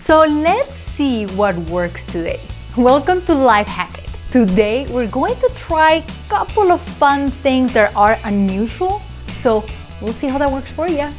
So let's see what works today. Welcome to Life Hack It. Today we're going to try a couple of fun things that are unusual. So we'll see how that works for you.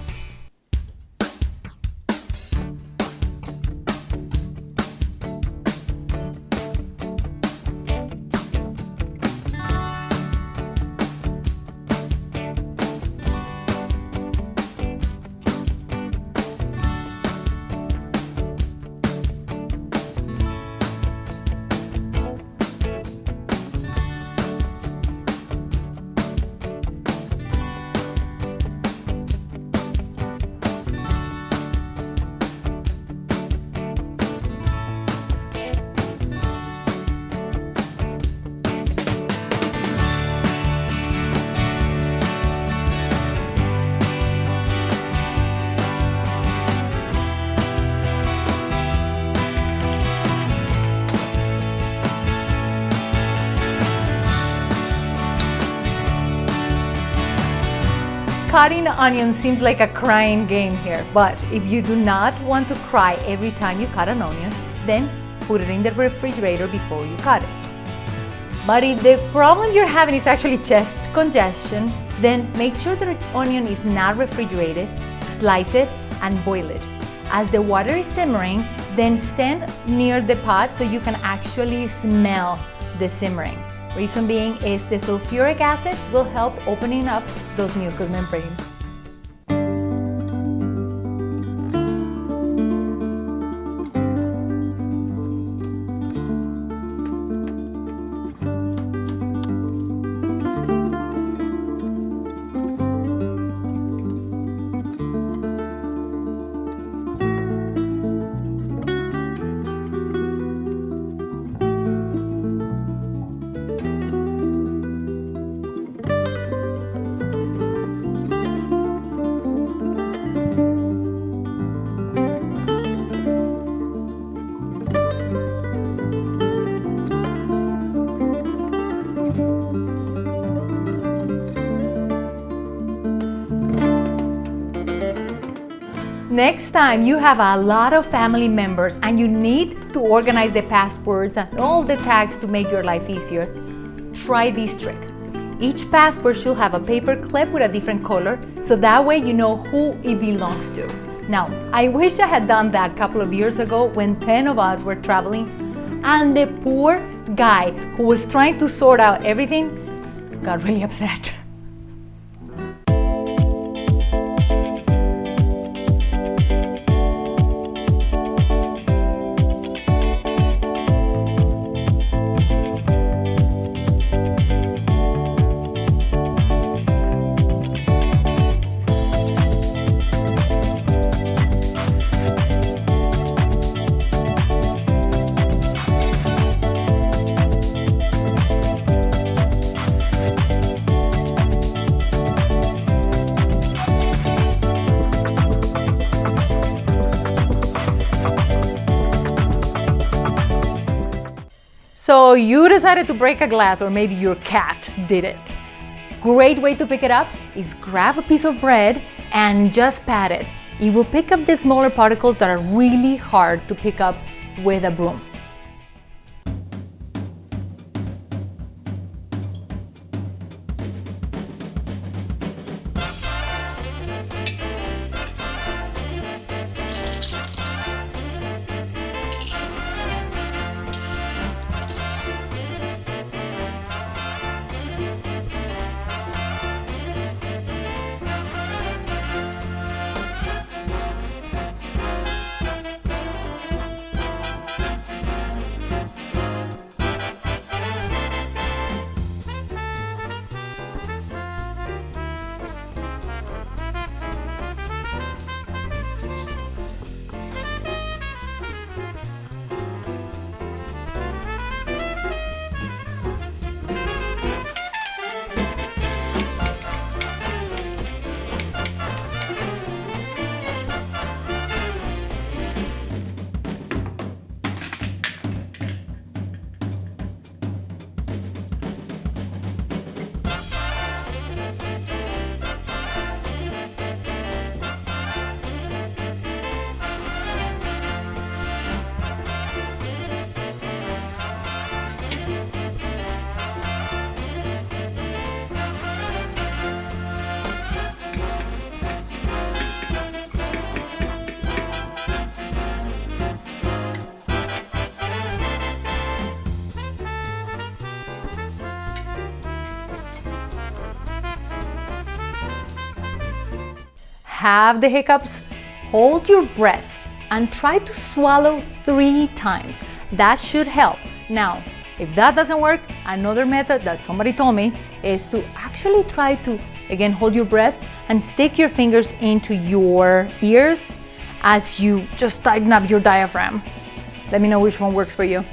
Cutting onions seems like a crying game here, but if you do not want to cry every time you cut an onion, then put it in the refrigerator before you cut it. But if the problem you're having is actually chest congestion, then make sure the onion is not refrigerated, slice it and boil it. As the water is simmering, then stand near the pot so you can actually smell the simmering. Reason being is the sulfuric acid will help opening up those mucous membranes. Next time you have a lot of family members and you need to organize the passwords and all the tags to make your life easier, try this trick. Each password should have a paper clip with a different color, so that way you know who it belongs to. Now, I wish I had done that a couple of years ago when 10 of us were traveling and the poor guy who was trying to sort out everything got really upset. So you decided to break a glass, or maybe your cat did it. Great way to pick it up is grab a piece of bread and just pat it. It will pick up the smaller particles that are really hard to pick up with a broom. have the hiccups, hold your breath and try to swallow 3 times. That should help. Now, if that doesn't work, another method that somebody told me is to actually try to, again, hold your breath and stick your fingers into your ears as you just tighten up your diaphragm. Let me know which one works for you.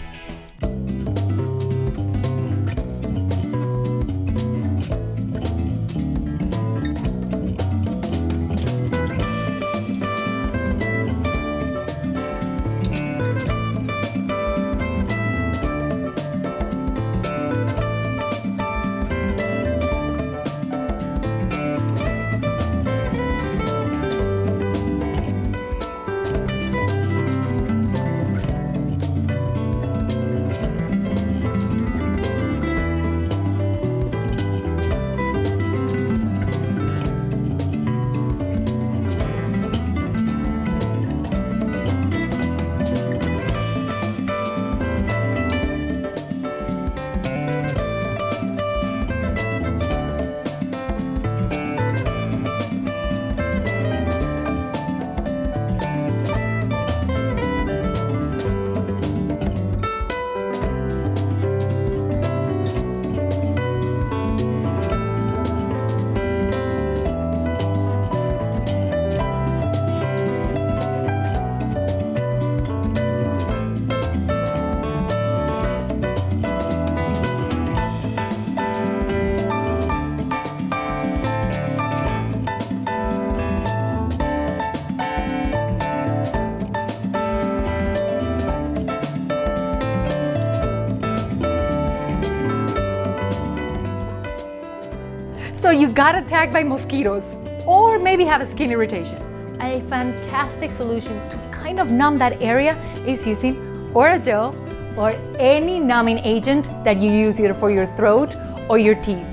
So you got attacked by mosquitoes or maybe have a skin irritation. A fantastic solution to kind of numb that area is using Oradol or any numbing agent that you use either for your throat or your teeth.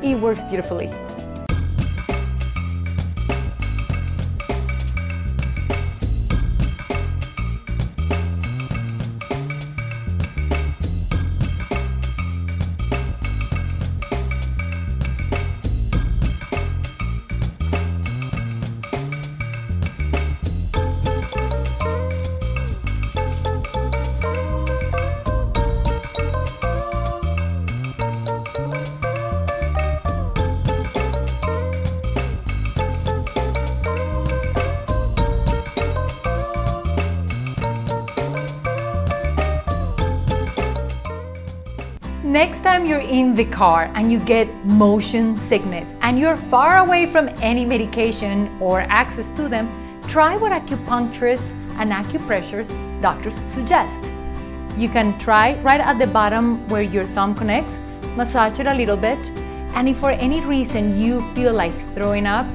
It works beautifully. Next time you're in the car and you get motion sickness and you're far away from any medication or access to them, try what acupuncturists and acupressurists doctors suggest. You can try right at the bottom where your thumb connects, massage it a little bit, and if for any reason you feel like throwing up,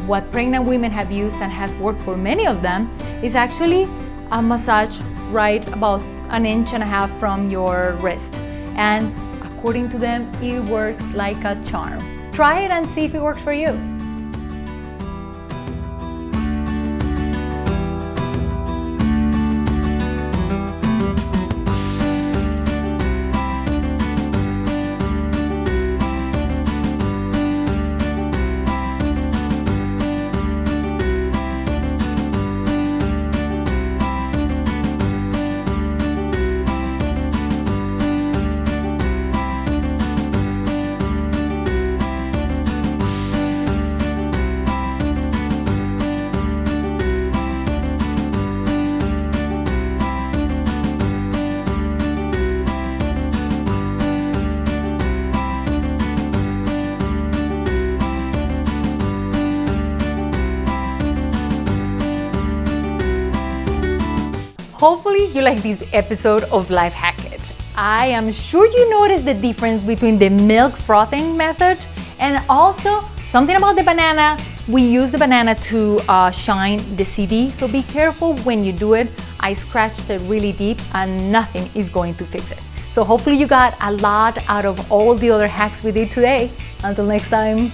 what pregnant women have used and has worked for many of them is actually a massage right about 1.5 inches from your wrist. And according to them, it works like a charm. Try it and see if it works for you. Hopefully you like this episode of Life Hack It. I am sure you noticed the difference between the milk frothing method and also something about the banana. We use the banana to shine the CD, so be careful when you do it. I scratched it really deep and nothing is going to fix it. So hopefully you got a lot out of all the other hacks we did today. Until next time.